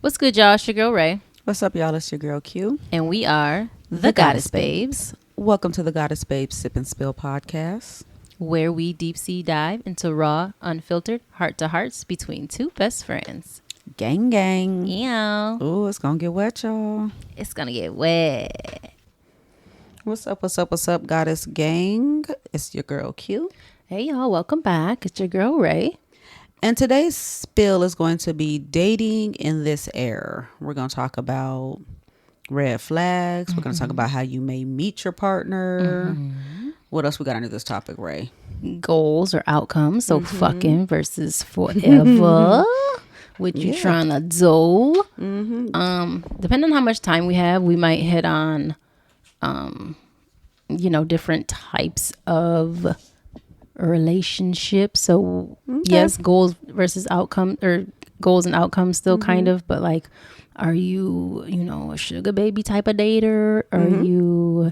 What's good, y'all? It's your girl, Rae. What's up, y'all? It's your girl, Q. And we are the Goddess Babes, Welcome to the Goddess Babes Sip and Spill podcast, where we deep sea dive into raw, unfiltered, heart-to-hearts between two best friends. Gang, gang. Yeah. Ooh, it's gonna get wet, y'all. It's gonna get wet. What's up, Goddess Gang? It's your girl, Q. Hey, y'all. Welcome back. It's your girl, Rae. And today's spill is going to be dating in this era. We're going to talk about red flags. We're going to talk about how you may meet your partner. What else we got under this topic, Rae? Goals or outcomes. So fucking versus forever. What you trying to do? Depending on how much time we have, we might hit on, different types of relationship. So yes, goals versus outcome, or goals and outcomes still kind of, but like, are you a sugar baby type of dater? Are you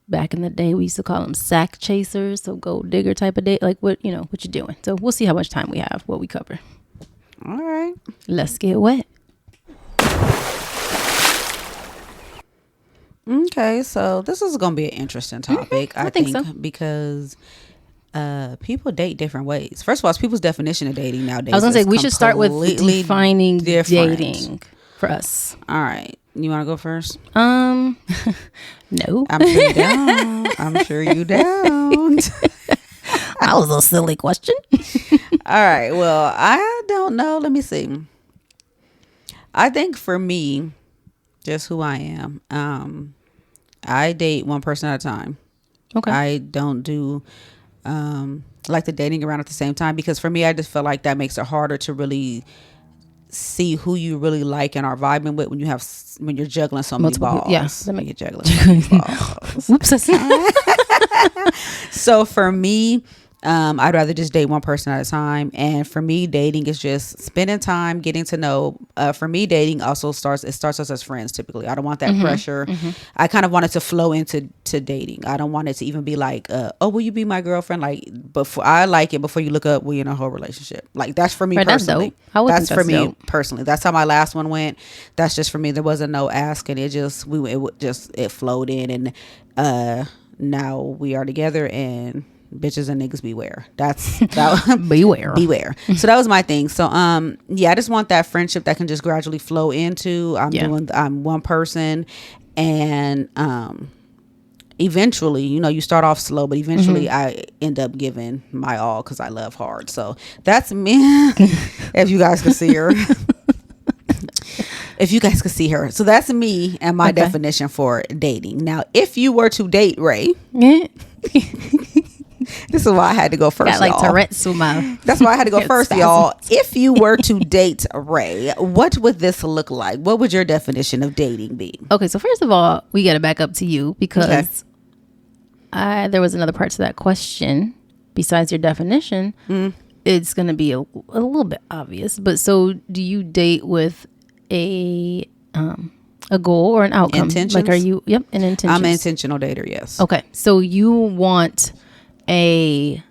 back in the day we used to call them sack chasers, so gold digger type of date? Like what you doing? So we'll see how much time we have, what we cover. All right, let's get wet. Okay, so this is going to be an interesting topic, I think so. Because people date different ways. First of all, it's people's definition of dating nowadays. I was going to say, we should start with defining different. Dating for us. All right. You want to go first? No. I'm sure you don't. I'm sure you don't. That was a silly question. All right. Well, I don't know. Let me see. I think for me, just who I am, I date one person at a time. Okay. I don't do like the dating around at the same time, because for me, I just feel like that makes it harder to really see who you really like and are vibing with when you're juggling so many balls. Yes, yeah, you're juggling so many balls. Whoops. So for me, I'd rather just date one person at a time. And for me, dating is just spending time, getting to know. For me, dating also starts us as friends typically. I don't want that pressure. I kind of want it to flow into dating. I don't want it to even be like, oh, will you be my girlfriend? Like, before I like it before you look up, we in a whole relationship. Like, that's for me personally. That's for me personally. That's how my last one went. That's just for me. There wasn't no asking. It just it flowed in, and now we are together, and bitches and niggas beware. Beware. So that was my thing. So I just want that friendship that can just gradually flow into I'm one person, and eventually, you start off slow, but eventually I end up giving my all because I love hard. So that's me. If you guys can see her. If you guys could see her. So that's me and my definition for dating. Now, if you were to date Rae, this is why I had to go first, got like y'all. Tourette's with my That's why I had to go first, y'all. If you were to date Rae, what would this look like? What would your definition of dating be? Okay, so first of all, we got to back up to you, because there was another part to that question besides your definition. It's going to be a little bit obvious, but so do you date with a goal or an outcome? Intentions? Like, are you an intention? I'm an intentional dater, yes. Okay, so you want a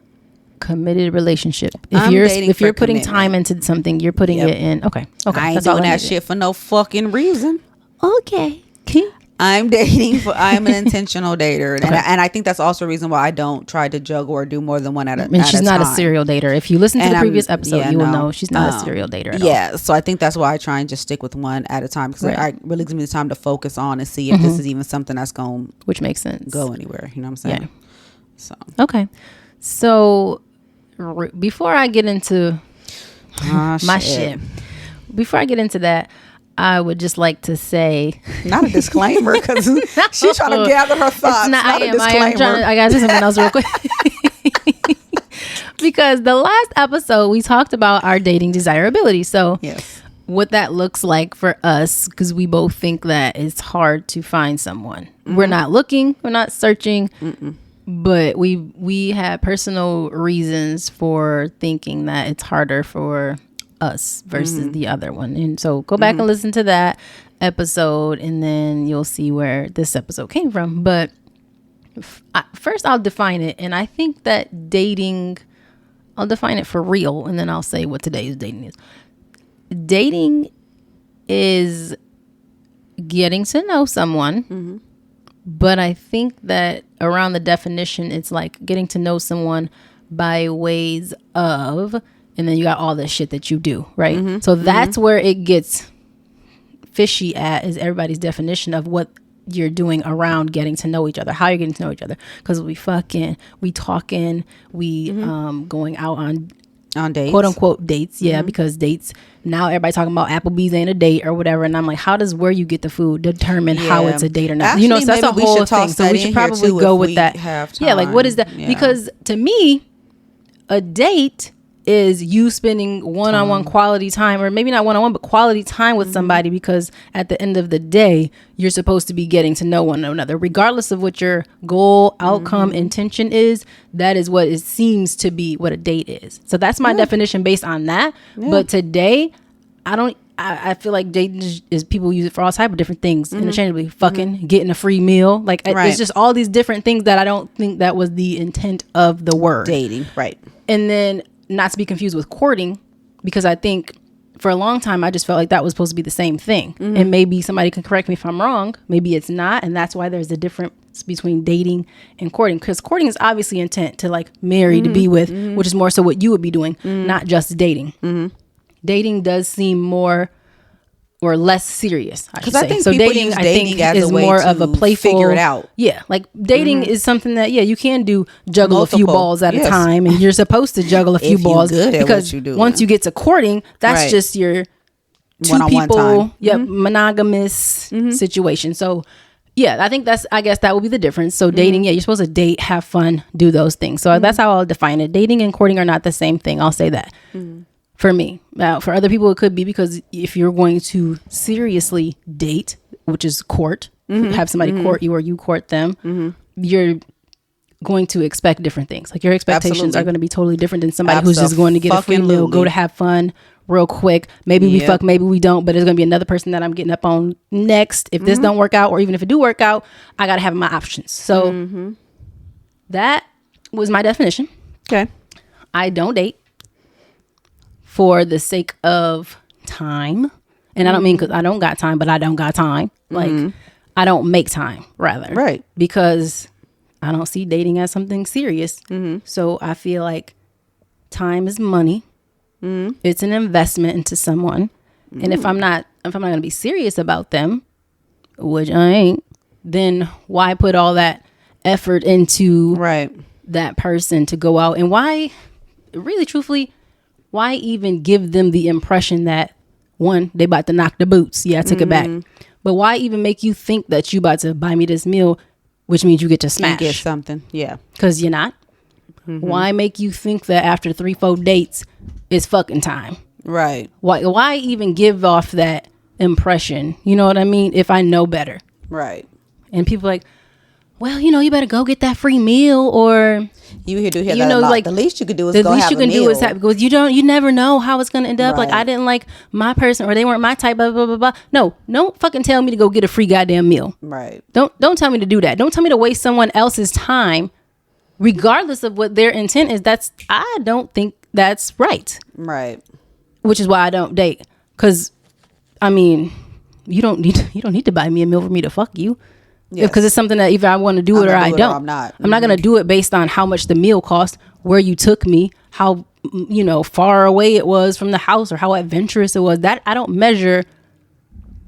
committed relationship. If you're putting time into something, you're putting it in. Okay. I ain't doing that shit for no fucking reason. Okay. I'm an intentional dater. And I think that's also a reason why I don't try to juggle or do more than one at a time. And she's not a serial dater. If you listen to the previous episode, you will know she's not a serial dater at all. Yeah, so I think that's why I try and just stick with one at a time, because I really give me the time to focus on and see if this is even something that's going, which makes sense, go anywhere. You know what I'm saying? Yeah. So okay. So before I get into my shit, before I get into that, I would just like to say, not a disclaimer, because she's trying to gather her thoughts. I gotta say something else real quick. Because the last episode we talked about our dating desirability. So yes, what that looks like for us, because we both think that it's hard to find someone. We're not looking, we're not searching. But we had personal reasons for thinking that it's harder for us versus the other one. And so go back and listen to that episode, and then you'll see where this episode came from. But first I'll define it. And I think that dating, I'll define it for real, and then I'll say what today's dating is. Dating is getting to know someone. But I think that around the definition, it's like getting to know someone by ways of, and then you got all the shit that you do, right? So that's where it gets fishy at, is everybody's definition of what you're doing around getting to know each other, how you're getting to know each other. Because we fucking, we talking, we going out on dates, quote unquote dates, because dates, now everybody talking about Applebee's ain't a date or whatever, and I'm like, how does where you get the food determine how it's a date or not? Actually, you know, so that's a whole thing. So we should probably go with that. Yeah, like what is that? Because to me, a date is you spending one-on-one quality time, or maybe not one-on-one, but quality time with somebody, because at the end of the day, you're supposed to be getting to know one another, regardless of what your goal, outcome, intention is. That is what it seems to be what a date is. So that's my definition based on that. But today, I feel like dating is people use it for all type of different things, interchangeably. Fucking, getting a free meal, like it's just all these different things that I don't think that was the intent of the word dating, right? And then not to be confused with courting, because I think for a long time I just felt like that was supposed to be the same thing. And maybe somebody can correct me if I'm wrong. Maybe it's not, and that's why there's a difference between dating and courting, because courting is obviously intent to like marry, to be with, which is more so what you would be doing, not just dating. Dating does seem more or less serious, I should say. I think so people dating, use I dating think, as is a way more to of a playful, figure it out. Yeah, like dating is something that you can do, juggle a few balls at a time, and you're supposed to juggle a few balls, because once you get to courting, that's just your two one-on-one people, time. Monogamous situation. So yeah, I think I guess that would be the difference. So dating, you're supposed to date, have fun, do those things. So that's how I'll define it. Dating and courting are not the same thing. I'll say that. For me. Now, for other people, it could be, because if you're going to seriously date, which is court, have somebody court you or you court them, you're going to expect different things. Like your expectations are going to be totally different than somebody who's just going to get a free meal, go to have fun real quick. Maybe we fuck, maybe we don't, but there's going to be another person that I'm getting up on next. If this don't work out, or even if it do work out, I got to have my options. So that was my definition. Okay. I don't date for the sake of time. And I don't mean because I don't got time, but I don't got time. Like, I don't make time, rather. Right. Because I don't see dating as something serious. So I feel like time is money. It's an investment into someone. And if I'm not going to be serious about them, which I ain't, then why put all that effort into that person to go out? And why, really, truthfully, why even give them the impression that, one, they about to knock the boots? Yeah, I took it back. But why even make you think that you about to buy me this meal, which means you get to smash? Get something, yeah. Because you're not. Why make you think that after 3-4 dates, it's fucking time? Right. Why even give off that impression? You know what I mean? If I know better. Right. And people like, well, you better go get that free meal, or you hear that a lot. Like the least you could do is go have a meal. The least you can do is because you never know how it's gonna end up. Like, I didn't like my person, or they weren't my type. Blah blah blah blah. No, don't fucking tell me to go get a free goddamn meal. Right. Don't tell me to do that. Don't tell me to waste someone else's time, regardless of what their intent is. I don't think that's right. Right. Which is why I don't date. Because, I mean, you don't need to buy me a meal for me to fuck you. Because it's something that either I want to do it or I don't. I'm not going to do it based on how much the meal cost, where you took me, how far away it was from the house, or how adventurous it was. That I don't measure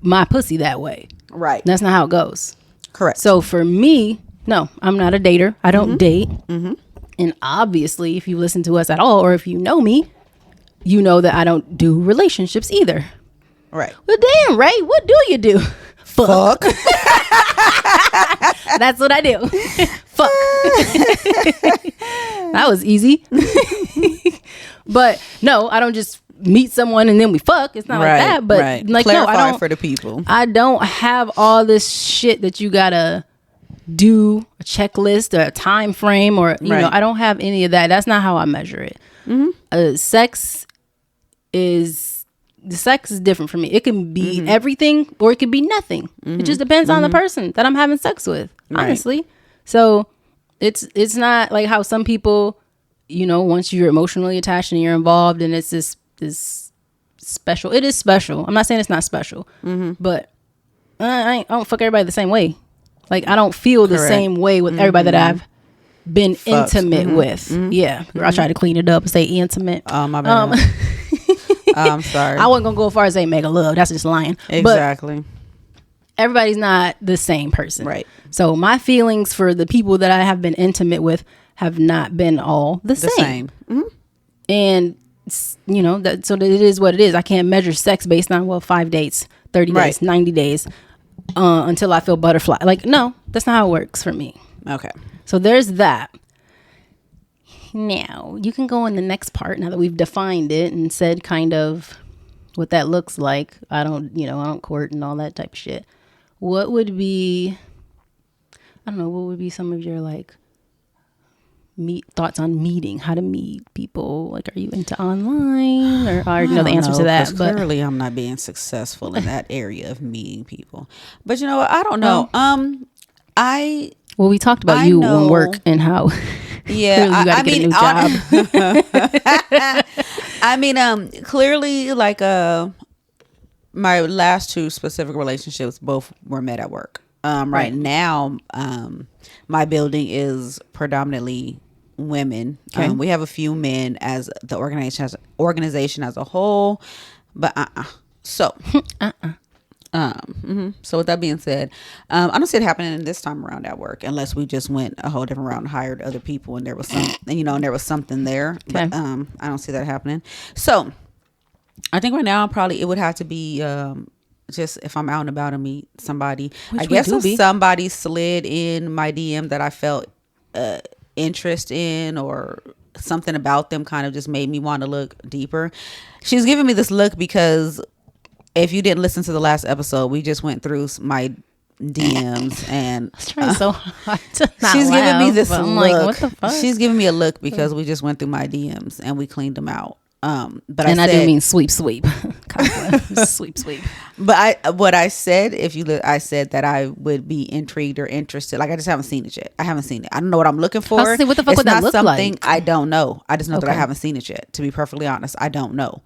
my pussy that way. Right. That's not how it goes. Correct. So for me, no, I'm not a dater. I don't date. And obviously, if you listen to us at all, or if you know me, you know that I don't do relationships either. Right. Well, damn, Ray, what do you do? Fuck. That's what I do. Fuck. That was easy. But no, I don't just meet someone and then we fuck. It's not like that. But like, clarify, no, I don't, for the people. I don't have all this shit that you gotta do, a checklist or a time frame, or you know, I don't have any of that. That's not how I measure it. Sex is different for me. It can be everything, or it could be nothing. It just depends on the person that I'm having sex with, honestly. So it's not like how some people, once you're emotionally attached and you're involved, and it's this special. It is special. I'm not saying it's not special, but I don't fuck everybody the same way. Like, I don't feel the same way with everybody that I've been intimate with. Yeah. I try to clean it up and say intimate. Oh, my bad. I'm sorry. I wasn't going to go as far as say mega love. That's just lying. Exactly. But everybody's not the same person. Right. So my feelings for the people that I have been intimate with have not been all the same. And, you know, so that it is what it is. I can't measure sex based on, 5 dates, 30 days, 90 days. Until I feel butterfly. Like, no, that's not how it works for me. Okay. So there's that. Now, you can go in the next part now that we've defined it and said kind of what that looks like. I don't court and all that type of shit. What would be, I don't know, what would be some of your like thoughts on meeting, how to meet people? Like, are you into online, or I already know the answer to that? But clearly I'm not being successful in that area of meeting people. But you know what? I don't know. Well, we talked about you and work and how yeah, clearly you got to get a new job. I mean, clearly, like my last 2 specific relationships both were met at work. Right now, my building is predominantly women. Okay. We have a few men as the organization as a whole, but so so with that being said, I don't see it happening this time around at work, unless we just went a whole different route and hired other people and there was something there. Okay. But I don't see that happening. So I think right now probably it would have to be just if I'm out and about and meet somebody. I guess if somebody slid in my DM that I felt interest in, or something about them kind of just made me want to look deeper. She's giving me this look because if you didn't listen to the last episode, we just went through my DMs and I was trying so hard to not she's laugh, giving me this look. I'm like, what the fuck? She's giving me a look because we just went through my DMs and we cleaned them out. But I do mean sweep. sweep. But I said that I would be intrigued or interested. Like, I just haven't seen it yet. I haven't seen it. I don't know what I'm looking for. What the fuck would that look like? I don't know. I just know that I haven't seen it yet. To be perfectly honest, I don't know.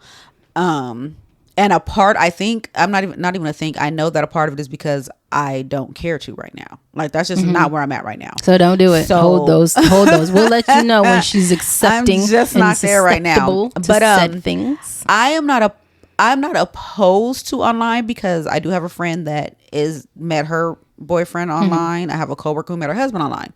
And a part, I think, I'm not even a think. I know that a part of it is because I don't care to right now. Like, that's just not where I'm at right now. So don't do it. So, hold those. We'll let you know when she's accepting. I'm just not there right now. But said things. I'm not opposed to online, because I do have a friend that met her boyfriend online. I have a coworker who met her husband online.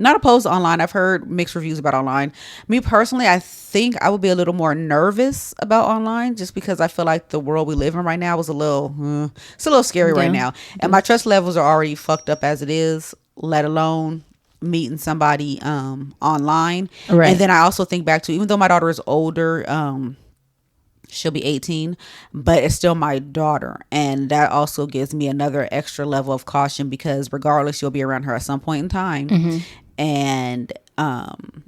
Not opposed to online. I've heard mixed reviews about online. Me personally, I think I would be a little more nervous about online, just because I feel like the world we live in right now is it's a little scary right now. And my trust levels are already fucked up as it is, let alone meeting somebody online. Right. And then I also think back to, even though my daughter is older, she'll be 18, but it's still my daughter. And that also gives me another extra level of caution, because regardless, you'll be around her at some point in time. And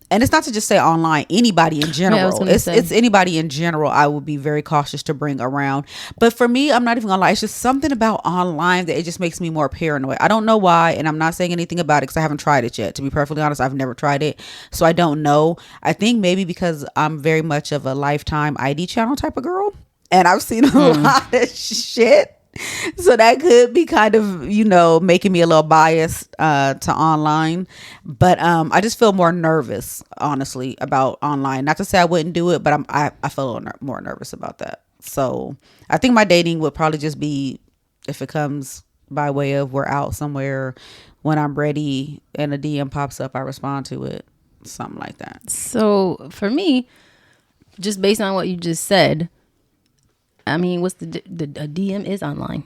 it's not to just say online, anybody in general. It's anybody in general I would be very cautious to bring around. But for me, I'm not even gonna lie, it's just something about online that it just makes me more paranoid. I don't know why, and I'm not saying anything about it because I haven't tried it yet. To be perfectly honest, I've never tried it, so I don't know. I think maybe because I'm very much of a Lifetime ID channel type of girl, and I've seen a lot of shit. So that could be kind of, making me a little biased to online. But I just feel more nervous, honestly, about online. Not to say I wouldn't do it, but I feel a little more nervous about that. So I think my dating would probably just be, if it comes by way of we're out somewhere, when I'm ready and a DM pops up, I respond to it. Something like that. So for me, just based on what you just said, I mean, what's the DM is online.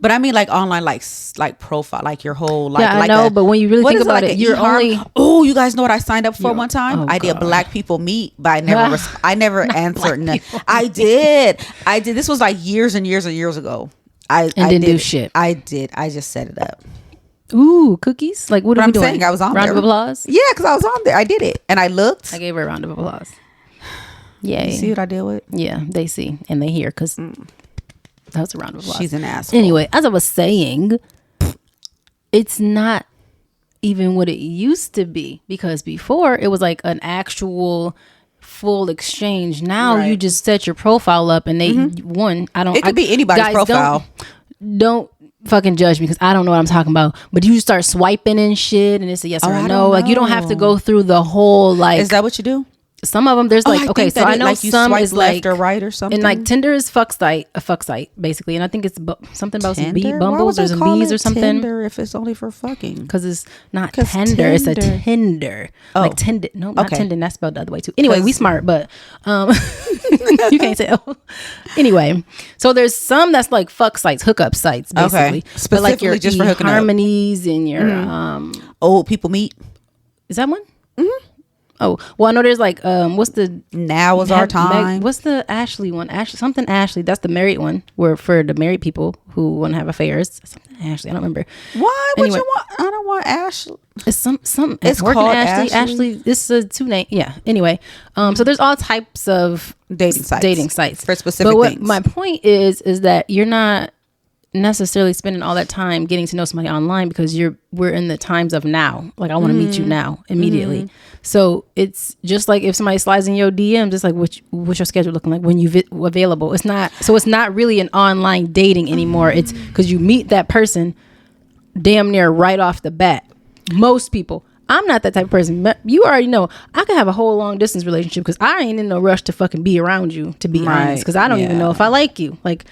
But I mean, like online, like profile, like your whole, like, yeah, I know. But when you really think about it, you're only. Oh, you guys know what I signed up for one time? I did Black People Meet, but I never answered. I did. This was like years and years and years ago. I didn't do shit. I did. I just set it up. Ooh, cookies! Like, what are we doing? Saying I was on round there. Of applause. Yeah, because I was on there. I did it, and I looked. I gave her a round of applause. Yay. You see what I did with? Yeah, they see and they hear, because that was a round of applause. She's an asshole. Anyway, as I was saying, it's not even what it used to be, because before it was like an actual full exchange. Now Right. you just set your profile up and they It could be anybody's profile. Don't fucking judge me because I don't know what I'm talking about. But you start swiping and shit, and it's a yes or a no. Like you don't have to go through the whole like. Is that what you do? Some of them there's like okay, so I know like you some swipe is left like or right or something. and like Tinder is a fuck site basically, and I think it's something about some Tinder? bumbles or some bees or something. Tinder if it's only for fucking. Because it's not tender, it's a Tinder. Oh. Like Tinder. No, not Okay. Tinder. That's spelled the other way too. Anyway, we smart, but you can't tell. Anyway, so there's some that's like fuck sites, hookup sites, basically. Okay. But like your Specifically just for hooking up. harmonies and your Old people meet. is that one? Oh well, I know there's like what's the Now is our time. what's the Ashley one? Ashley. That's the married one. Where for the married people who want to have affairs. Something Ashley. I don't remember. Why would Anyway. you want? I don't want Ashley. It's some It's working called Ashley. Ashley? Ashley. This is a two name. Yeah. Anyway, so there's all types of Dating sites for specific but what things. my point is that you're not necessarily spending all that time getting to know somebody online because we're in the times of now. Like I want to meet you now immediately. So it's just like if somebody slides in your DM, just like what's your schedule looking like when you available. It's not really an online dating anymore. It's because you meet that person damn near right off the bat. Most people. I'm not that type of person. But you already know I could have a whole long distance relationship because I ain't in no rush to fucking be around you, to be honest. Because I don't even know if I like you. Like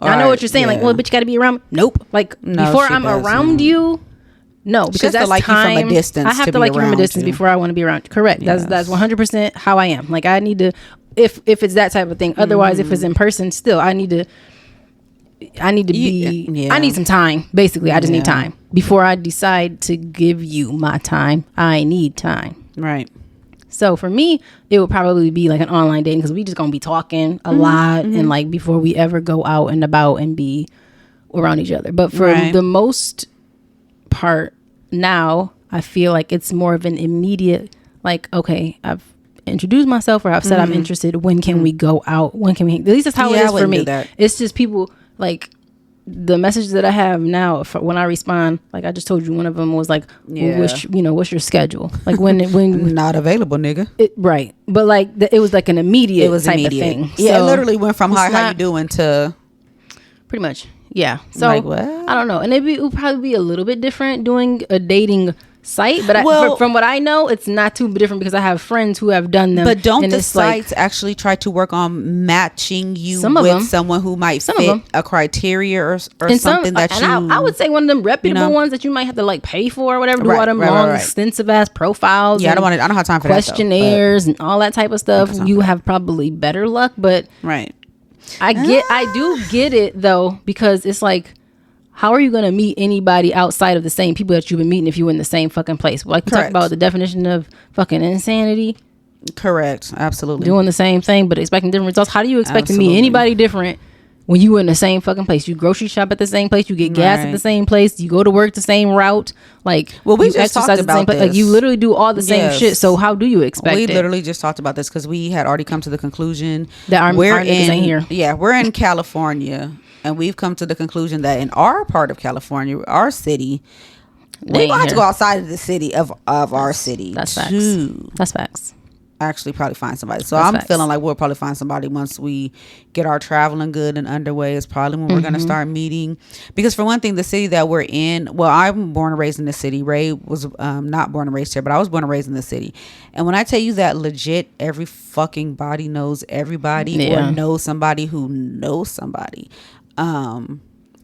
I know what you're saying. Like, well, but you got to be around me. Nope. Like before I'm around you. No, because that's like time. You from a distance. I have to like you from a distance before I want to be around you. Correct. Yes. That's 100% how I am. Like I need to, if it's that type of thing. Otherwise, if it's in person, still I need to be. Yeah. I need some time. Basically, I just need time before I decide to give you my time. I need time. Right. So for me, it would probably be like an online dating because we just gonna be talking a lot and like before we ever go out and about and be around each other. But for the most part now, I feel like it's more of an immediate like, okay, I've introduced myself or I've said I'm interested. When can we go out? When can we? At least that's how it is for me. It's just people like. The message that I have now when I respond, like I just told you, one of them was like, well, what's your schedule? Like when not available, nigga. Right. But like it was like an immediate type of thing. Yeah, so it literally went from how you doing to pretty much. Yeah. So like, what? I don't know. And it would probably be a little bit different doing a dating site, but from what I know, it's not too different because I have friends who have done them. But don't the sites actually try to work on matching you with someone who might fit a criteria or something that you? I would say one of them reputable ones that you might have to like pay for or whatever. Do all them long, extensive ass profiles. Yeah, I don't have time for questionnaires and all that type of stuff. You have probably better luck, but I do get it though because it's like. How are you going to meet anybody outside of the same people that you've been meeting if you were in the same fucking place? Like we talk about the definition of fucking insanity. Correct. Absolutely. Doing the same thing, but expecting different results. How do you expect to meet anybody different when you were in the same fucking place? You grocery shop at the same place. You get gas at the same place. You go to work the same route. Like, well, we just talked about this. Like, you literally do all the same shit. So how do you expect it? We literally just talked about this because we had already come to the conclusion that our niggas ain't here. Yeah, we're in California. And we've come to the conclusion that in our part of California, our city, we have to go outside of the city of our city. That's facts. That's facts. Actually, probably find somebody. So I'm feeling like we'll probably find somebody once we get our traveling good and underway. Is probably when we're going to start meeting. Because for one thing, the city that we're in. Well, I'm born and raised in the city. Rae was not born and raised here, but I was born and raised in the city. And when I tell you that legit, every fucking body knows everybody or knows somebody who knows somebody.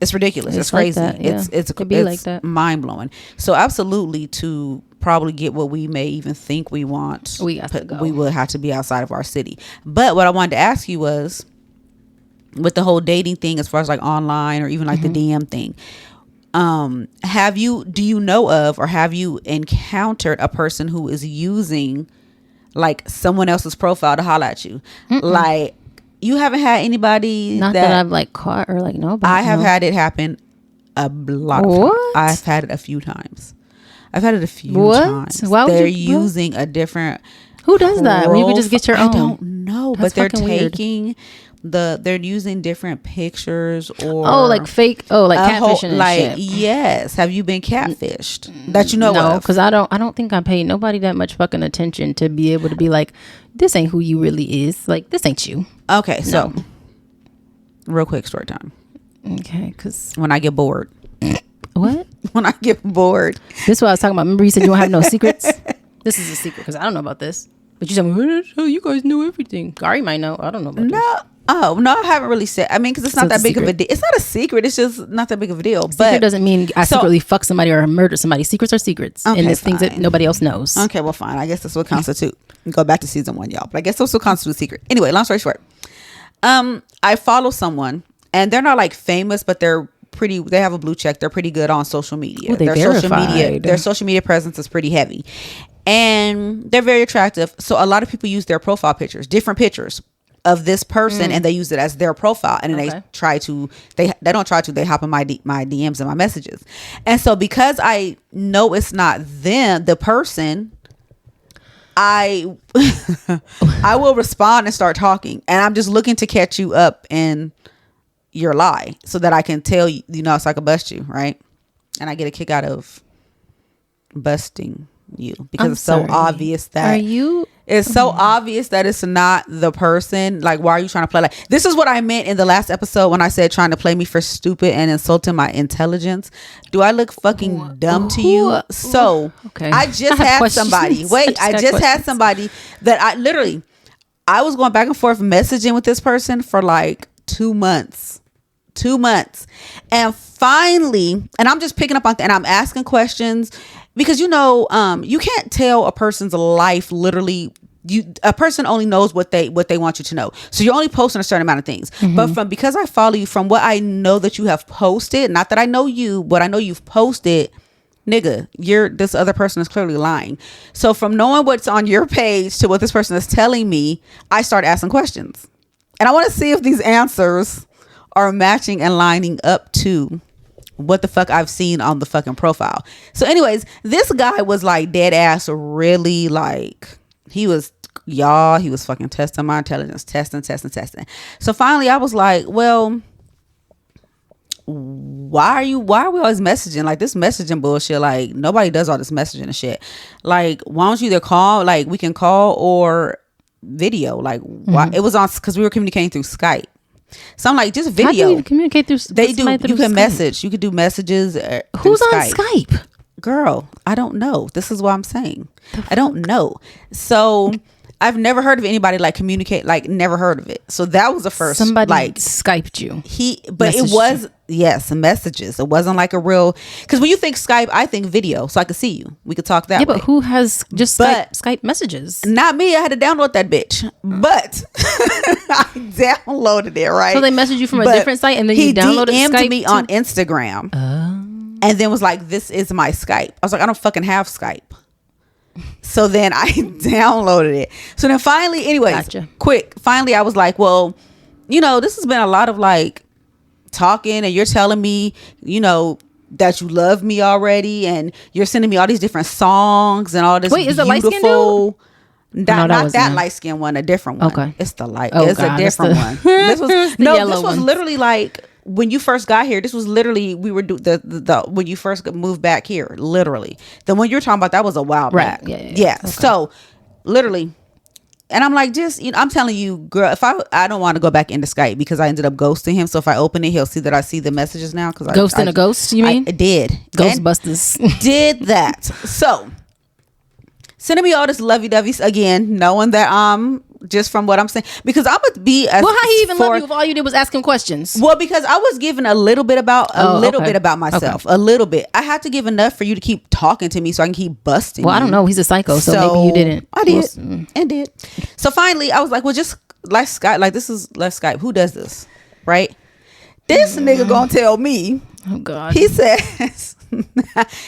It's ridiculous. It's crazy. Like that, it's like mind blowing. So absolutely, to probably get what we may even think we want, we will have to be outside of our city. But what I wanted to ask you was, with the whole dating thing, as far as like online or even like the DM thing, do you know of or have you encountered a person who is using like someone else's profile to holler at you? Like, you haven't had anybody that I've like caught or like know about. I have had it happen a lot of times. I've had it a few times. Times. Why would they're using a different Who does that? You could just get your own. I don't know. That's but they're taking they're using different pictures or like fake, like catfishing and like shit. Yes, have you been catfished that you know No, of? because I don't think I paid nobody that much fucking attention to be able to be like, this ain't who you really is. Like, this ain't you. Okay, so real quick story time. Okay, because when I get bored. What? When I get bored. This is what I was talking about. Remember you said you don't have no secrets? This is a secret because I don't know about this. But you said, you guys know everything. Gary might know. I don't know about this. Oh, no, I haven't really said. I mean, because it's not that big of a deal. It's not a secret. It's just not that big of a deal. Secret doesn't mean I secretly fuck somebody or murder somebody. Secrets are secrets. Okay, and it's things that nobody else knows. Okay, well, fine. I guess that's what constitute. Go back to season 1, y'all. But I guess that's what constitutes secret. Anyway, long story short. I follow someone, and they're not like famous, but they're pretty. They have a blue check. They're pretty good on social media. Well, their social media presence is pretty heavy, and they're very attractive. So a lot of people use their profile pictures, different pictures of this person, and they use it as their profile, and then they don't try to, they hop in my DMs and my messages. And so because I know it's not them, the person, I will respond and start talking, and I'm just looking to catch you up in your lie so that I can tell you, so I can bust you, right? And I get a kick out of busting you because it's so obvious that it's so obvious that it's not the person. Like, why are you trying to play? Like, this is what I meant in the last episode when I said trying to play me for stupid and insulting my intelligence. Do I look fucking dumb to you? So I just had somebody. Wait, I just had somebody that I was going back and forth messaging with this person for like 2 months. 2 months. And finally, and I'm just picking up on and I'm asking questions because you can't tell a person's life literally. A person only knows what they want you to know. So you're only posting a certain amount of things. But because I follow you, from what I know that you have posted, not that I know you, but I know you've posted, nigga, this other person is clearly lying. So from knowing what's on your page to what this person is telling me, I start asking questions. And I want to see if these answers are matching and lining up to what the fuck I've seen on the fucking profile. So anyways, this guy was like dead ass really like, he was fucking testing my intelligence, testing. So finally I was like, well, why are we always messaging? Like, this messaging bullshit, like nobody does all this messaging and shit. Like, why don't you either call, like we can call, or video? Like, why? It was on, because we were communicating through Skype. So I'm like, just video. How do you communicate through? They do. You can Skype? Message. You could do messages. Who's on Skype? Girl, I don't know. This is what I'm saying. I don't know. So I've never heard of anybody like communicate, like never heard of it. So that was the first. Somebody like Skyped you. It was messages. It wasn't like a real, because when you think Skype, I think video, so I could see you. We could talk that way. But who has just Skype messages? Not me. I had to download that bitch, but I downloaded it, right? So they messaged you from a different site, and then you downloaded Skype. He DM'd me on Instagram, and then was like, "This is my Skype." I was like, "I don't fucking have Skype." So then I downloaded it. So then finally, anyways, finally I was like, well, this has been a lot of like talking, and you're telling me, that you love me already, and you're sending me all these different songs and all this. Wait, is it light skin dude? Not that light skin one, a different one. Okay, it's the light. Oh, it's God, a different one. This was literally like when you first got here. This was literally, we were the when you first moved back here. Literally, the one you're talking about, that was a while back. Yeah. Okay. So literally, and I'm like, just I'm telling you, girl, if I don't want to go back into Skype because I ended up ghosting him. So if I open it, he'll see that I see the messages now. Because ghosting a ghost, you mean? I did. Ghostbusters did that. So sending me all this lovey-dovey again, knowing that just from what I'm saying, because I'm gonna be how he even love you if all you did was ask him questions? Well, because I was given a little bit about myself, a little bit. I had to give enough for you to keep talking to me so I can keep busting. Well, I don't know. He's a psycho, so maybe you didn't. I did and did. So finally, I was like, well, just let's Skype. Like, let's Skype. Who does this, right? This nigga gonna tell me. Oh God. He says.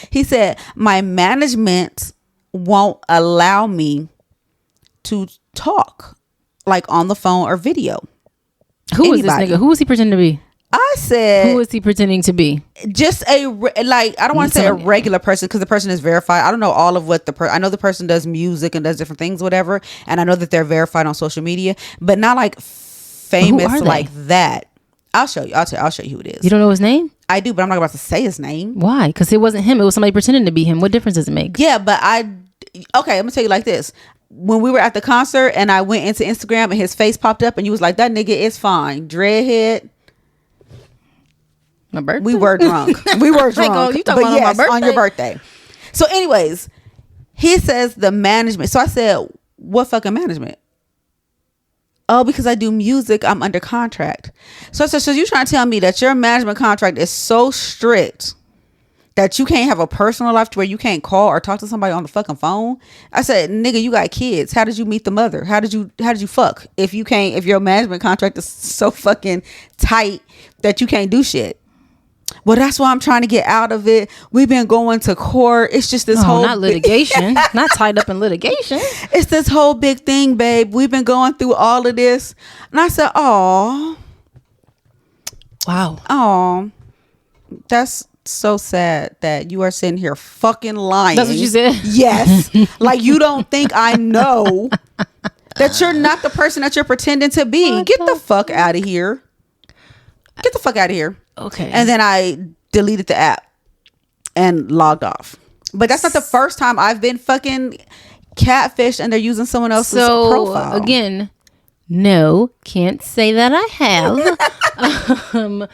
He said my management won't allow me to talk like on the phone or video. Who is this nigga? Who is he pretending to be? I said, who is he pretending to be? Just I don't want to say a regular person, because the person is verified. I don't know all of what I know the person does music and does different things, whatever. And I know that they're verified on social media, but not like famous like that. I'll show you. I'll show you who it is. You don't know his name? I do, but I'm not about to say his name. Why? Because it wasn't him. It was somebody pretending to be him. What difference does it make? Yeah, but okay, I'm gonna tell you like this. When we were at the concert and I went into Instagram and his face popped up and you was like, that nigga is fine. Dreadhead. My birthday? We were drunk. We were drunk. Like, oh, you talking about on my birthday? On your birthday. So anyways, he says the management. So I said, what fucking management? Oh, because I do music, I'm under contract. So I said, so you trying to tell me that your management contract is so strict that you can't have a personal life to where you can't call or talk to somebody on the fucking phone? I said, nigga, you got kids. How did you meet the mother? How did you fuck? If your management contract is so fucking tight that you can't do shit. Well, that's why I'm trying to get out of it. We've been going to court. It's just this whole not litigation. Not tied up in litigation. It's this whole big thing, babe. We've been going through all of this. And I said, oh. Wow. Oh. That's so sad that you are sitting here fucking lying. That's what you said? Yes. Like you don't think I know that you're not the person that you're pretending to be. Get the fuck out of here. Get the fuck out of here. Okay. And then I deleted the app and logged off. But that's not the first time I've been fucking catfished and they're using someone else's profile. Again, no, can't say that I have.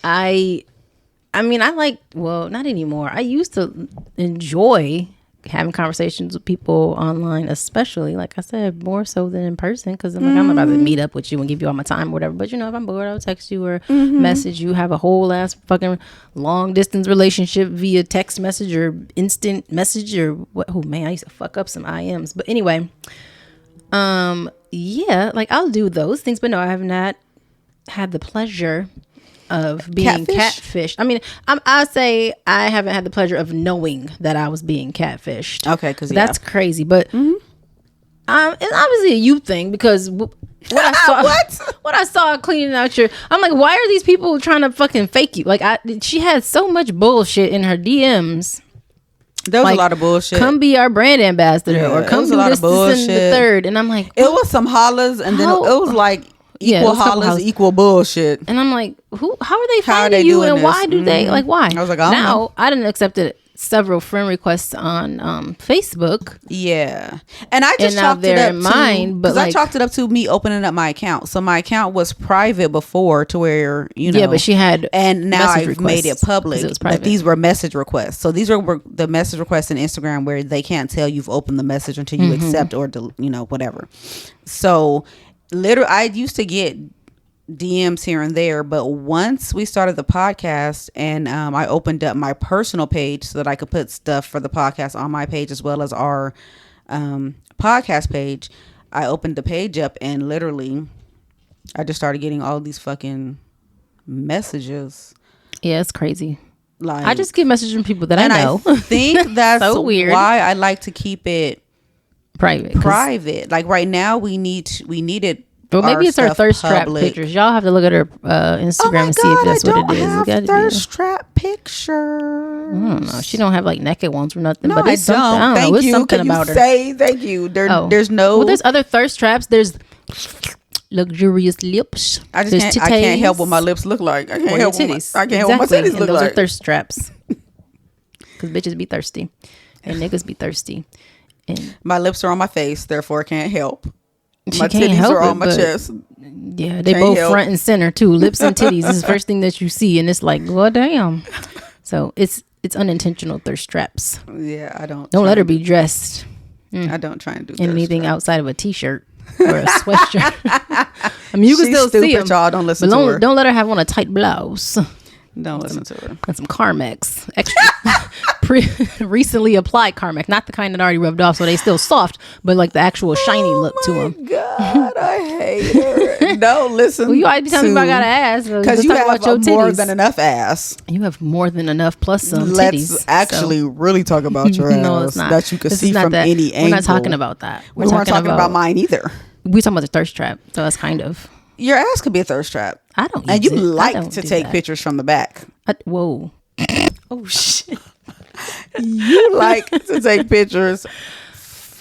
I mean, I like, well, not anymore. I used to enjoy having conversations with people online, especially, like I said, more so than in person, because I'm not about to meet up with you and give you all my time or whatever. But if I'm bored, I'll text you or message you. Have a whole ass fucking long distance relationship via text message or instant message or what? Oh man, I used to fuck up some IMs. But anyway, yeah, like I'll do those things, but no, I have not had the pleasure of being catfished. I mean, I say I haven't had the pleasure of knowing that I was being catfished. Okay, because that's crazy. But it's obviously a you thing, because what I saw cleaning out I'm like, why are these people trying to fucking fake you? Like she had so much bullshit in her DMs. There was a lot of bullshit. Come be our brand ambassador, or come do this, and the third. And I'm like, it was some hollers, and then it was like equal hollers, equal bullshit. And I'm like, how are they finding you, and why do they, like, why? I was like, I don't know. I didn't accept several friend requests on Facebook. Yeah. And I just chalked it up to mine, because I chalked it up to me opening up my account. So my account was private before, to where, yeah, but she had, and now I've made it public. But these were message requests. So these were the message requests in Instagram where they can't tell you've opened the message until you accept or whatever. So literally, I used to get DMs here and there, but once we started the podcast and I opened up my personal page so that I could put stuff for the podcast on my page as well as our podcast page, I opened the page up and literally I just started getting all these fucking messages. Yeah, it's crazy. Like, I just get messages from people that I know. I think that's so weird. Why I like to keep it private. Like right now we need it. Well, maybe it's her thirst trap pictures. Y'all have to look at her Instagram and see if that's what it is. I don't have thirst trap pictures. I don't know. She don't have like naked ones or nothing. No, but it's I don't. Something, I don't know. It's something about her. Thank you. There's no. Well, there's other thirst traps. There's luxurious lips. I can't help what my lips look like. I can't help titties. I can't help what my titties look like. Those are thirst traps. Because bitches be thirsty, and niggas be thirsty. And my lips are on my face, therefore I can't help. My can't titties help are on my chest. Yeah, they both front and center too. Lips and titties is the first thing that you see, and it's like, well, damn. So it's unintentional thirst traps. Yeah, I don't let her be dressed. I don't try and do anything outside of a t-shirt or a sweatshirt. I mean, you can still see them. Y'all don't listen to her. Don't let her have on a tight blouse. Don't listen to her. And some Carmex extra recently applied Carmex, not the kind that already rubbed off, so they still soft, but like the actual shiny look to them. Oh my God, I hate her. Don't listen. Well, you always be telling me I got an ass because you have more than enough ass. You have more than enough plus some titties. Let's actually really talk about your ass. No, it's not. That you can see from any angle. We're not talking about that. We weren't talking about mine either. We're talking about the thirst trap. So that's kind of. Your ass could be a thirst trap. I don't. And you like to take pictures from the back. Whoa. Oh shit. You like to take pictures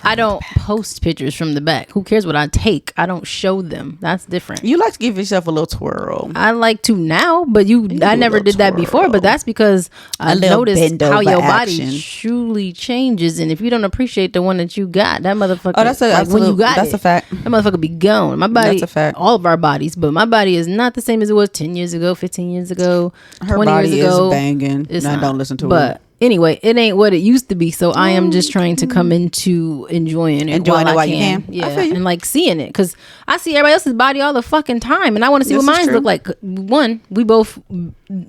I don't post pictures from the back. Who cares what I take? I don't show them. That's different. You like to give yourself a little twirl. I like to now, but I never did that before. But that's because I noticed how your body truly changes, and if you don't appreciate the one that you got, that motherfucker. Oh, that's when you got that's a fact. That motherfucker be gone. My body, that's a fact. All of our bodies, but my body is not the same as it was 10 years ago, 15 years ago, her 20 body years ago. Is banging. It's I not. Don't listen to but it. Anyway, it ain't what it used to be. So I am just trying to come into enjoying it while I can. Yeah, and like seeing it, because I see everybody else's body all the fucking time, and I want to see what mine look like. One, we both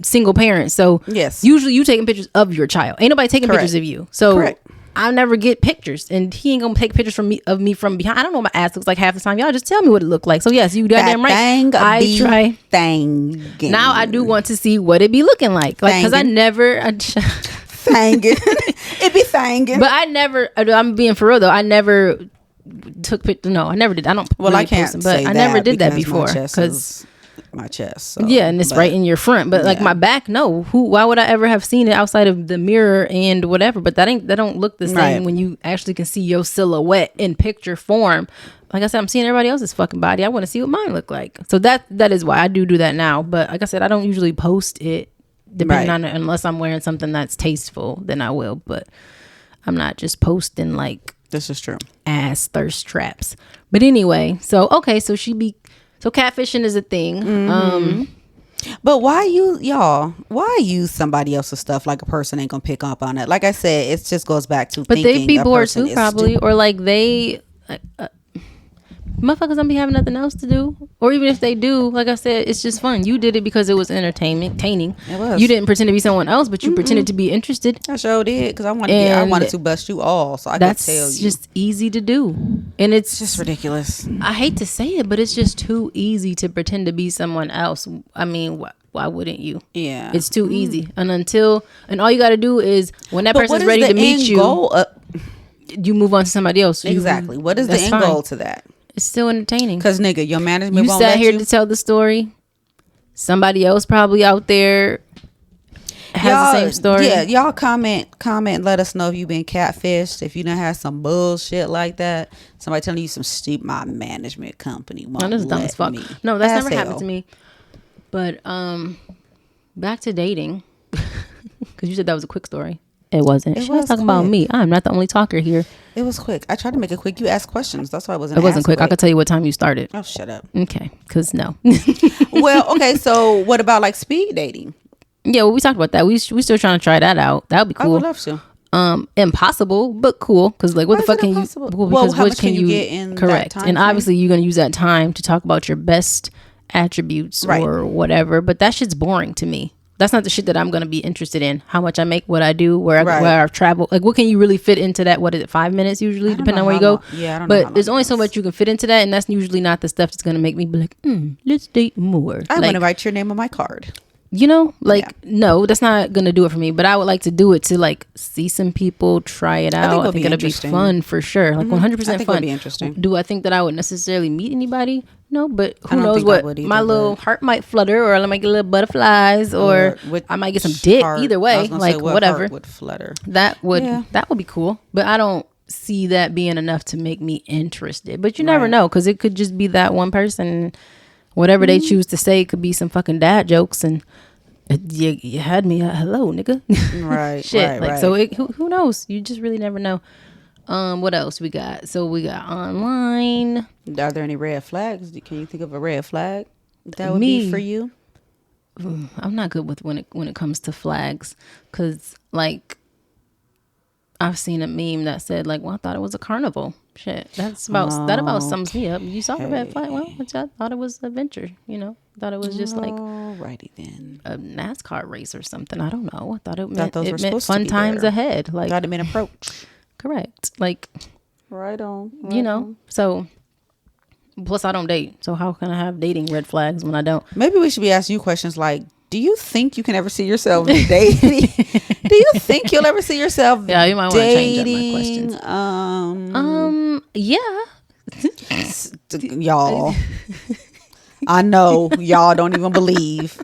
single parents, so yes, usually you taking pictures of your child. Ain't nobody taking pictures of you. So correct. I never get pictures, and he ain't gonna take pictures of me from behind. I don't know what my ass looks like half the time. Y'all just tell me what it looked like. So yes, you goddamn right. I try. Now I do want to see what it be looking like because I never. Thangin'. It be thangin'. But I never, I'm being for real though, I never took pictures. No, I never did. I don't really I can't post them, but say I never did that before because my chest. So, yeah, and it's right in your front. But like my back, no. Why would I ever have seen it outside of the mirror and whatever? But that don't look the same when you actually can see your silhouette in picture form. Like I said, I'm seeing everybody else's fucking body. I want to see what mine look like. So that is why I do that now. But like I said, I don't usually post it. Depending on it, unless I'm wearing something that's tasteful, then I will. But I'm not just posting like this is true ass thirst traps. But anyway, so catfishing is a thing. Mm-hmm. But why use somebody else's stuff like a person ain't gonna pick up on it? Like I said, it just goes back to. But they be bored too, probably, or like they. Motherfuckers don't be having nothing else to do, or even if they do, like I said, it's just fun. You did it because it was entertaining. It was. You didn't pretend to be someone else, but you pretended to be interested. I sure did because I wanted to bust you all, so I could tell you. That's just easy to do, and it's just ridiculous. I hate to say it, but it's just too easy to pretend to be someone else. I mean, why wouldn't you? Yeah, it's too easy, and all you got to do is when that person's ready to meet you, you move on to somebody else. Exactly. What is the end goal to that? It's still entertaining. Because, nigga, your management won't let you. You sat here to tell the story. Somebody else probably out there has the same story. Yeah, y'all comment and let us know if you've been catfished. If you done had some bullshit like that. Somebody telling you some stupid, my management company won't this is dumb as fuck. No, that's never happened to me. But back to dating. Because you said that was a quick story. It wasn't. She was talking about me. I'm not the only talker here. It was quick. I tried to make it quick. You asked questions. That's why it wasn't. It wasn't quick. I could tell you what time you started. Oh, shut up. Okay, because no. Well, okay. So, what about like speed dating? Yeah, well, we talked about that. We still trying to try that out. That would be cool. I would love to. Impossible, but cool. Because like, what the fuck can you? Well, how much can you get in correct? That time and obviously, you're gonna use that time to talk about your best attributes or whatever. But that shit's boring to me. That's not the shit that I'm going to be interested in. How much I make, what I do, where I've traveled. Like, what can you really fit into that? What is it, 5 minutes usually, depending on where you go? Yeah, I don't know. But there's only so much you can fit into that, and that's usually not the stuff that's going to make me be like, let's date more. I want to write your name on my card. You know, no, that's not going to do it for me. But I would like to do it to, like, see some people, try it out. I think it'll be fun for sure. Like, 100% fun. I think it'll be interesting. Do I think that I would necessarily meet anybody? No, but who knows what my little heart might flutter, or I might get little butterflies, or I might get some dick. Either way, like whatever. Heart would flutter. That would be cool. But I don't see that being enough to make me interested. But you never know, because it could just be that one person. Whatever they choose to say could be some fucking dad jokes, and you had me hello, nigga. Right. Shit. Right. So who knows? You just really never know. What else we got? So we got online. Are there any red flags? Can you think of a red flag that would be for you? I'm not good with when it comes to flags, because like I've seen a meme that said like, well, I thought it was a carnival. Shit, that about sums me up. You saw the red flag. Well, I thought it was adventure. You know, thought it was just like alrighty then a NASCAR race or something. I don't know. I thought it meant fun times ahead. Like, thought it meant approach. Correct. Like, right on. You know, so plus I don't date. So how can I have dating red flags when I don't? Maybe we should be asking you questions like, do you think you can ever see yourself dating? Do you think you'll ever see yourself Yeah, you might want to change up my questions. Yeah. Y'all. I know y'all don't even believe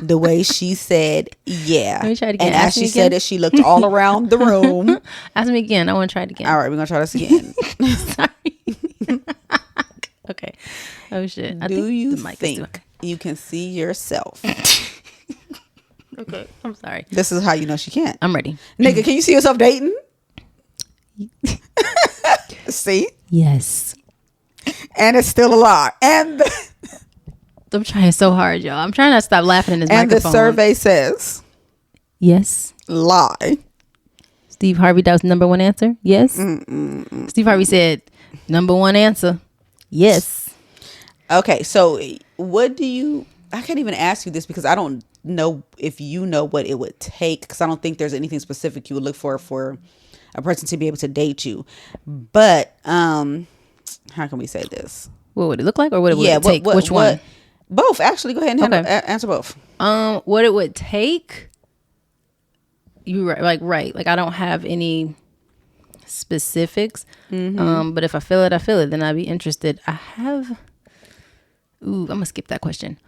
the way she said, yeah. Let me try it again. And Ask as me she again. said it, she looked all around the room. Ask me again. I want to try it again. All right, we're going to try this again. Sorry. Okay. Oh, shit. Do you think you can see yourself? Okay. I'm sorry. This is how you know she can't. I'm ready. Nigga, can you see yourself dating? See? Yes. And it's still a lie. And I'm trying so hard, y'all. I'm trying not to stop laughing in this and microphone. the survey says Yes. lie. Steve Harvey, that was the number one answer. Yes. Steve Harvey said number one answer. Yes. Okay, so what do you... I can't even ask you this because I don't know if you know what it would take, because I don't think there's anything specific you would look for a person to be able to date you. But how can we say this? What would it look like, or what would it take? Which one? Both, actually. Go ahead and answer both. What it would take? You right. Like I don't have any specifics. But if I feel it, then I'd be interested. I'm gonna skip that question.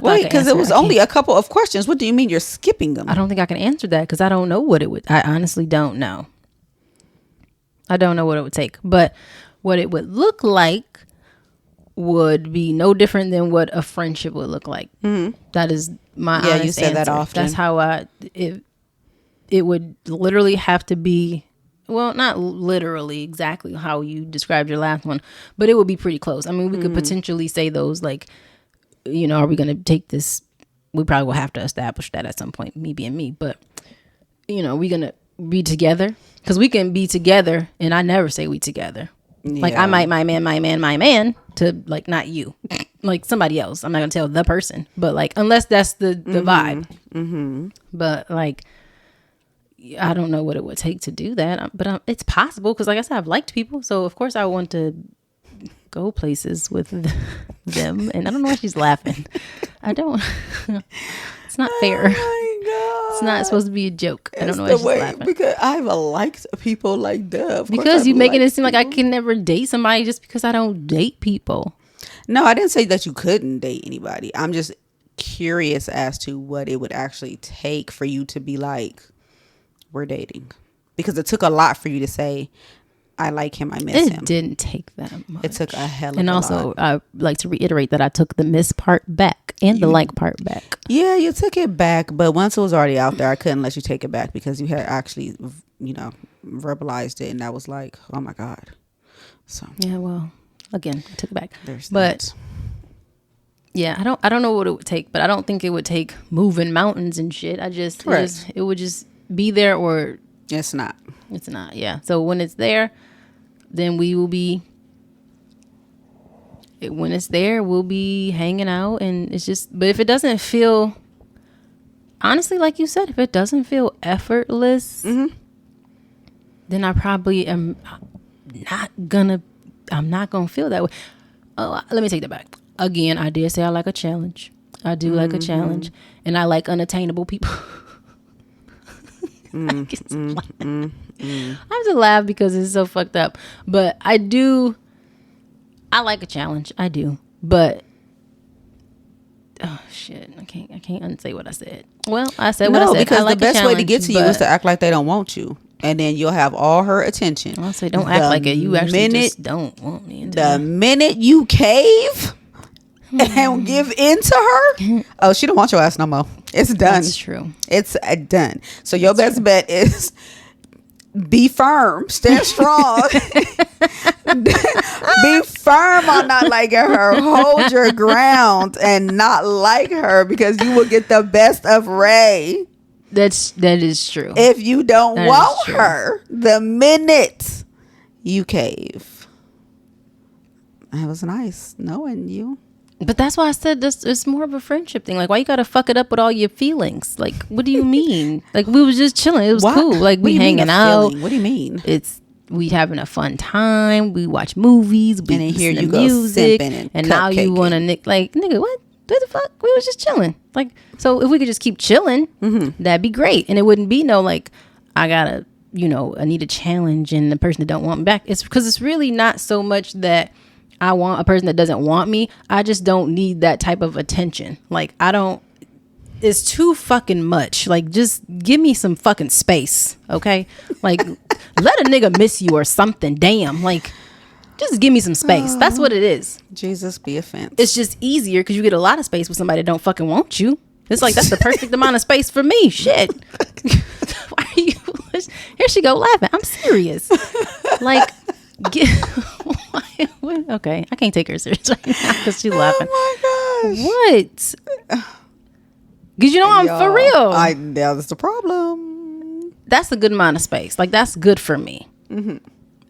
Wait, because it was only a couple of questions. What do you mean you're skipping them? I don't think I can answer that because I don't know what it would. I honestly don't know. I don't know what it would take, but what it would look like would be no different than what a friendship would look like. That is my honest you said answer. that often. That's how it would literally have to be. Well, not literally exactly how you described your last one, but it would be pretty close. I mean, we could potentially say those, like, you know, are we going to take this? We probably will have to establish that at some point, me being me. But, you know, we going to be together? Because we can be together, and I never say we together. Yeah. Like, I might my man to, like, not you. Like, somebody else. I'm not going to tell the person. But, like, unless that's the vibe. But, like, I don't know what it would take to do that. But it's possible because, like I said, I've liked people. So, of course, I want to go places with them. And I don't know why she's laughing. I don't. It's not fair. Oh my God. It's not supposed to be a joke. I don't know why she's laughing. Because I've liked people like that. Because you're making it seem like I can never date somebody just because I don't date people. No, I didn't say that you couldn't date anybody. I'm just curious as to what it would actually take for you to be like, we're dating. Because it took a lot for you to say, I like him, I miss him. It didn't take that much. It took a hell of a lot. And also, I like to reiterate that I took the miss part back and the like part back. Yeah, you took it back. But once it was already out there, I couldn't let you take it back because you had actually, you know, verbalized it. And I was like, oh my God. So yeah, well, again, I took it back. There's but that. Yeah, I don't know what it would take, but I don't think it would take moving mountains and shit. It would just be there, or it's not. It's not. Yeah. So when it's there, then we will be. When it's there, we'll be hanging out, and it's just. But if it doesn't feel, honestly, like you said, if it doesn't feel effortless, then I probably am not gonna. I'm not gonna feel that way. Oh, let me take that back. Again, I did say I like a challenge. I do like a challenge, and I like unattainable people. I'm just laugh because it's so fucked up, but I like a challenge. I do, but oh shit, I can't unsay what I said. Well, I said what I said. Because like the best way to get to you is to act like they don't want you, and then you'll have all her attention. I'll say don't act like it. You actually just don't want me. The minute you cave and give in to her, oh, she don't want your ass no more. It's done. That's true. It's done. So your best bet is be firm, stand strong, be firm on not liking her. Hold your ground and not like her, because you will get the best of Rae. That is true. If you don't want her, the minute you cave. It was nice knowing you. But that's why I said this. It's more of a friendship thing. Like, why you gotta fuck it up with all your feelings? Like, what do you mean? Like, we was just chilling. It was cool. Like, we hanging out. What do you mean? We having a fun time. We watch movies. We and then here you music, go simping and now you want to nigga, what the fuck? We was just chilling. Like, so if we could just keep chilling, that'd be great. And it wouldn't be no like, I gotta, I need a challenge and the person that don't want me back. It's because it's really not so much that I want a person that doesn't want me. I just don't need that type of attention. Like, I don't, it's too fucking much. Like, just give me some fucking space, okay? Like, let a nigga miss you or something. Damn. Like, just give me some space. That's what it is. Jesus be offense. It's just easier because you get a lot of space with somebody that don't fucking want you. It's like, that's the perfect amount of space for me. Shit. Why are you? Here she go laughing. I'm serious. Like, okay, I can't take her serious right now because she's laughing. Oh my gosh. What? Because you know I'm for real. That's the problem. That's a good amount of space. Like, that's good for me. Mm-hmm.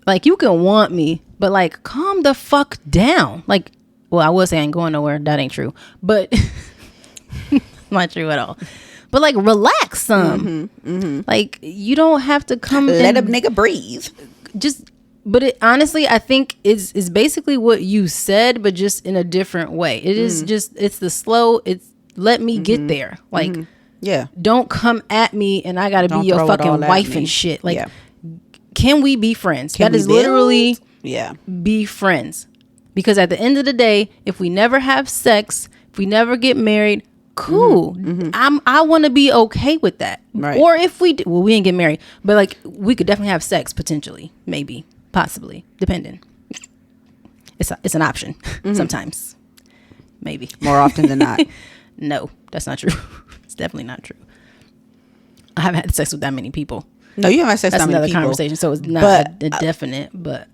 Like, you can want me, but like, calm the fuck down. Like, well, I will say I ain't going nowhere. That ain't true. But not true at all. But like, relax some. Like, you don't have to come. Let a nigga breathe. Just. But it honestly, I think is basically what you said, but just in a different way. It is just, it's the slow, it's let me get there. Like, yeah, don't come at me and I gotta be your fucking wife and shit. Like, can we be friends? That is literally be friends. Because at the end of the day, if we never have sex, if we never get married, cool. I want to be okay with that. Right. Or if we well, we ain't get married, but like, we could definitely have sex potentially, maybe. Possibly, depending. It's an option sometimes, maybe more often than not. No, that's not true. It's definitely not true. I haven't had sex with that many people. No, you haven't had sex with that many people. That's another conversation. So it's not a definite, but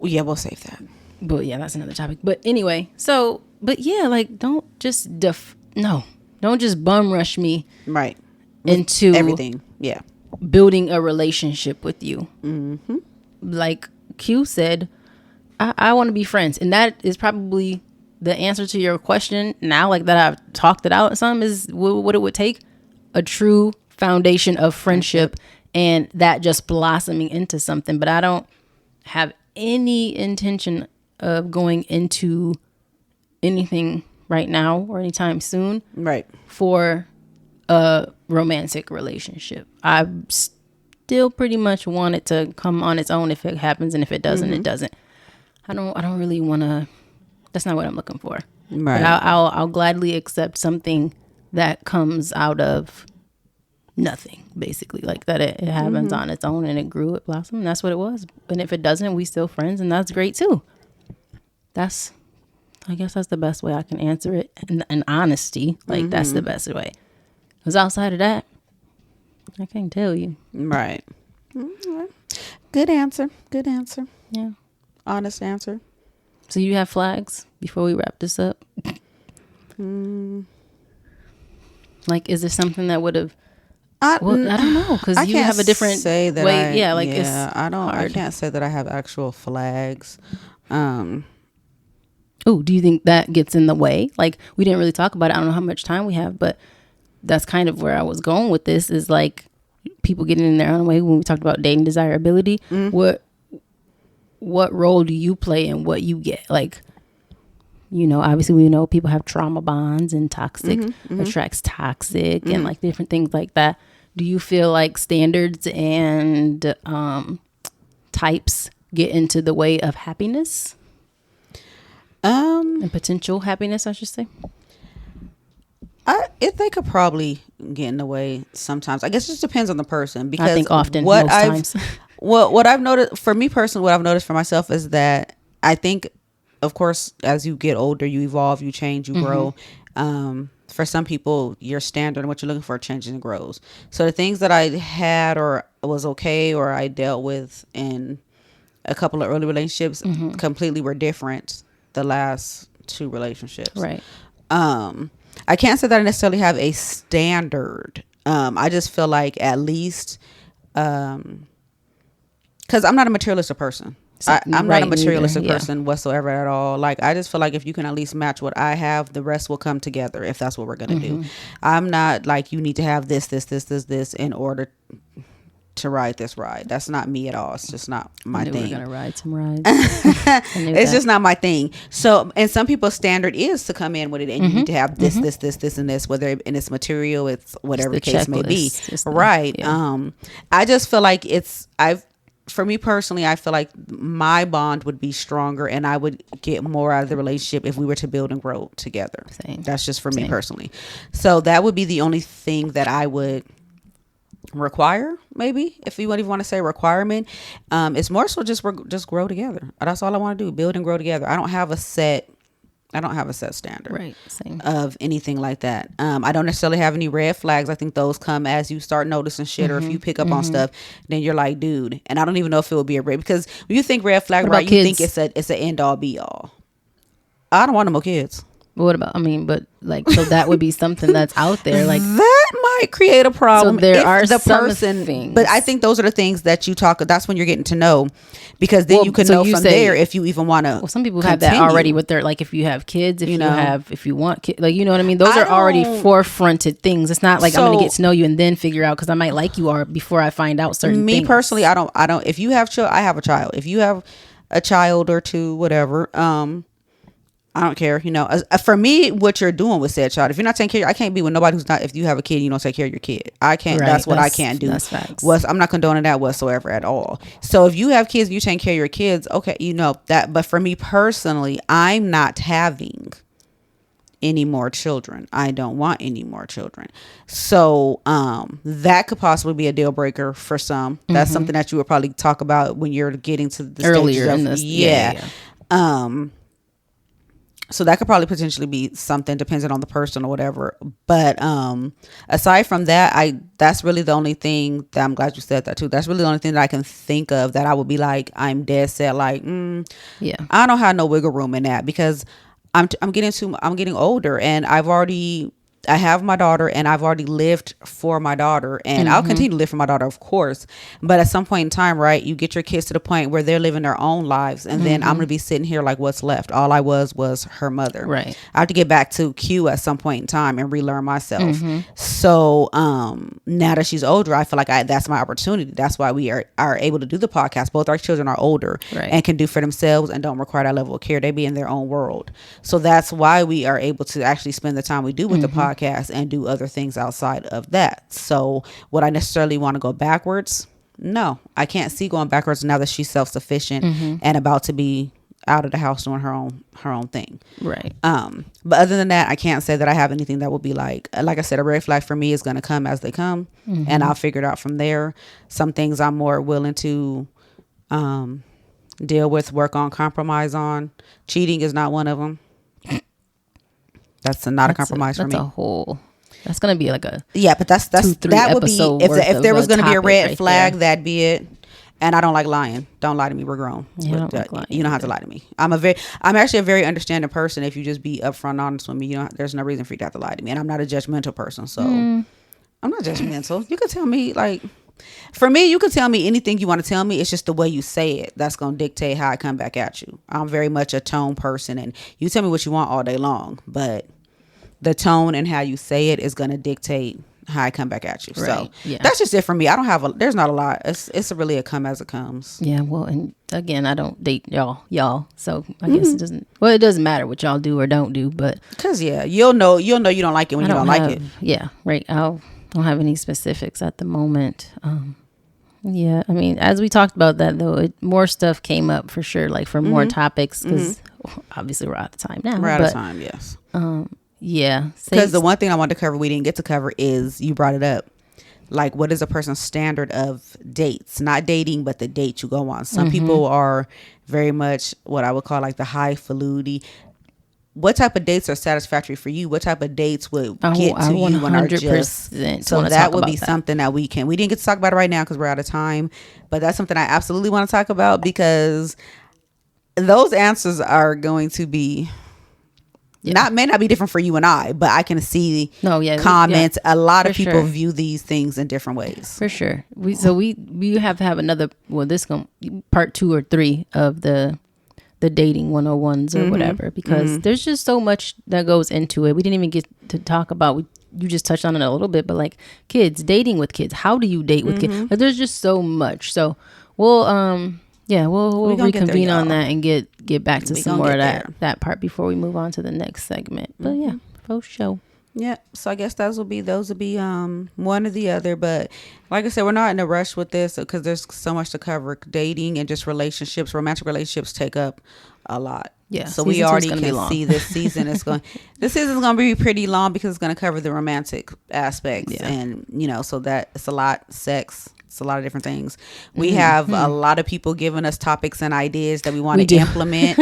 yeah, we'll save that. But yeah, that's another topic. But anyway, so but yeah, like don't just don't just bum rush me right into everything. Yeah, building a relationship with you. Like Q said, I want to be friends. And that is probably the answer to your question now, like that I've talked it out some is what it would take. A true foundation of friendship and that just blossoming into something. But I don't have any intention of going into anything right now or anytime soon. Right. For a romantic relationship. I still pretty much want it to come on its own if it happens, and if it doesn't, it doesn't. I don't really want to. That's not what I'm looking for. Right. But I'll gladly accept something that comes out of nothing, basically, like that. It happens on its own and it grew, it blossomed. And that's what it was. And if it doesn't, we still friends, and that's great too. I guess that's the best way I can answer it. In honesty, like that's the best way. Because outside of that, I can't tell you. Right. Good answer. Good answer. Yeah. Honest answer. So you have flags before we wrap this up? Like, is there something that would have? I don't know, because you have a different say that way. I can't say that I have actual flags. Oh, do you think that gets in the way? Like, we didn't really talk about it. I don't know how much time we have, but that's kind of where I was going with this, is like people getting in their own way when we talked about dating desirability. What role do you play in what you get? Like, you know, obviously we know people have trauma bonds and toxic attracts toxic and like different things like that. Do you feel like standards and types get into the way of happiness? And potential happiness, I should say. If they could probably get in the way sometimes. I guess it just depends on the person. Because I think often, most times. What I've noticed for me personally, what I've noticed for myself is that I think, of course, as you get older, you evolve, you change, you grow. For some people, your standard and what you're looking for changes and grows. So the things that I had or was okay or I dealt with in a couple of early relationships completely were different the last two relationships. Right. I can't say that I necessarily have a standard. I just feel like at least, because I'm not a materialistic person. I'm not a materialistic person whatsoever at all. Like, I just feel like if you can at least match what I have, the rest will come together if that's what we're going to do. I'm not like, you need to have this in order to ride this ride. That's not me at all. It's just not my thing. We're going to ride some rides. It's just not my thing. So, and some people's standard is to come in with it and you need to have this, this, and this, whether in its material, it's whatever the case may be. Right. Yeah. I just feel like for me personally, I feel like my bond would be stronger and I would get more out of the relationship if we were to build and grow together. Same. That's just for me personally. So that would be the only thing that I would require, maybe, if you even want to say requirement. It's more so just grow together. That's all I want to do, build and grow together. I don't have a set standard, right? Same. Of anything like that. I don't necessarily have any red flags. I think those come as you start noticing shit, or if you pick up on stuff, then you're like, dude. And I don't even know if it would be a red, because when you think red flag, right, you think it's an end all be all. I don't want no more kids. What about, but like, so that would be something that's out there, like that might create a problem. So there are the person things, but I think those are the things that you talk. That's when you're getting to know, because then you can know from there if you even want to. Well, some people have that already with their, like, if you have kids, if you want kids, like, you know what I mean. Those are already forefronted things. It's not like I'm going to get to know you and then figure out, because I might like you or before I find out certain things. Me personally, I don't. If you have I have a child. If you have a child or two, whatever. I don't care, for me, what you're doing with said child. If you're not taking care, I can't be with nobody who's not. If you have a kid, you don't take care of your kid. I can't. Right, that's what I can't do. That's facts. I'm not condoning that whatsoever at all. So if you have kids, you take care of your kids. Okay, that. But for me personally, I'm not having any more children. I don't want any more children. So that could possibly be a deal breaker for some. That's something that you would probably talk about when you're getting to the earlier stages in this. Yeah. So that could probably potentially be something, depending on the person or whatever. But aside from that, that's really the only thing that, I'm glad you said that too. That's really the only thing that I can think of that I would be like, I'm dead set. Like, I don't have no wiggle room in that, because I'm getting older, and I have my daughter, and I've already lived for my daughter, and I'll continue to live for my daughter, of course. But at some point in time, right, you get your kids to the point where they're living their own lives, and then I'm going to be sitting here like, what's left? All I was her mother. Right. I have to get back to Q at some point in time and relearn myself. So now that she's older, I feel like that's my opportunity. That's why we are able to do the podcast. Both our children are older, right, and can do for themselves and don't require that level of care. They be in their own world. So that's why we are able to actually spend the time we do with the podcast and do other things outside of that. So would I necessarily want to go backwards? No, I can't see going backwards now that she's self-sufficient and about to be out of the house doing her own thing. Right. But other than that, I can't say that I have anything that will be like I said, a red flag for me is going to come as they come, and I'll figure it out from there. Some things I'm more willing to deal with, work on, compromise on. Cheating is not one of them. That's not a compromise for me. That's gonna be like a but that would be if there was gonna be a red flag, that'd be it. And I don't like lying. Don't lie to me. We're grown. Yeah, you don't have to lie to me. I'm actually a very understanding person. If you just be upfront, honest with me, there's no reason for you to have to lie to me. And I'm not a judgmental person, so I'm not judgmental. You can tell me, like, for me, you can tell me anything you want to tell me. It's just the way you say it that's going to dictate how I come back at you. I'm very much a tone person, and you tell me what you want all day long, but the tone and how you say it is going to dictate how I come back at you. Right. So that's just it for me. I don't have there's not a lot. It's really a come as it comes. Yeah. Well, and again, I don't date y'all. So I guess it doesn't matter what y'all do or don't do, but because you'll know you don't like it when you don't like it. Yeah. Right. I don't have any specifics at the moment. Yeah, I mean, as we talked about that, though, more stuff came up for sure, like for more topics, because obviously we're out of time now. We're out of time, yes. Yeah. Because the one thing I wanted to cover, we didn't get to cover, is you brought it up. Like, what is a person's standard of dates? Not dating, but the date you go on. Some people are very much what I would call like the highfalutin. What type of dates are satisfactory for you? What type of dates would get to you and are just? So that would be something that we didn't get to talk about it right now because we're out of time, but that's something I absolutely want to talk about, because those answers are going to be may not be different for you and I, but I can see comments. A lot of people view these things in different ways. For sure. We have to have another, part 2 or 3 of the dating 101s or whatever, because there's just so much that goes into it. We didn't even get to talk about, you just touched on it a little bit, but like dating with kids, how do you date with kids? Like, there's just so much. So we'll reconvene on that and get back to some more of that part before we move on to the next segment. But yeah, for sure. Yeah, so I guess those will be one or the other. But like I said, we're not in a rush with this because there's so much to cover. Dating and just relationships, romantic relationships take up a lot. Yeah, So we season 2 is already gonna be can long. see this season is going. This season's going to be pretty long because it's going to cover the romantic aspects, Yeah. and so that it's a lot sex. It's a lot of different things. We have a lot of people giving us topics and ideas that we want to implement.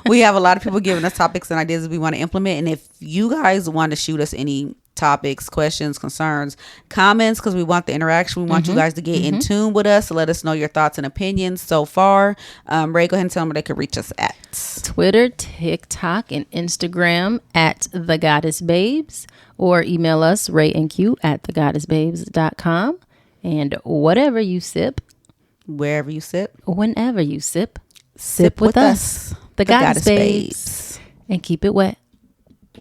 We have a lot of people giving us topics and ideas that we want to implement. And if you guys want to shoot us any topics, questions, concerns, comments, because we want the interaction. We want you guys to get in tune with us to let us know your thoughts and opinions so far. Rae, go ahead and tell them where they can reach us at. Twitter, TikTok, and Instagram at The Goddess Babes, or email us Rae and Que at thegoddessbabes.com. And whatever you sip, wherever you sip, whenever you sip with us. The Goddess Babes. And keep it wet.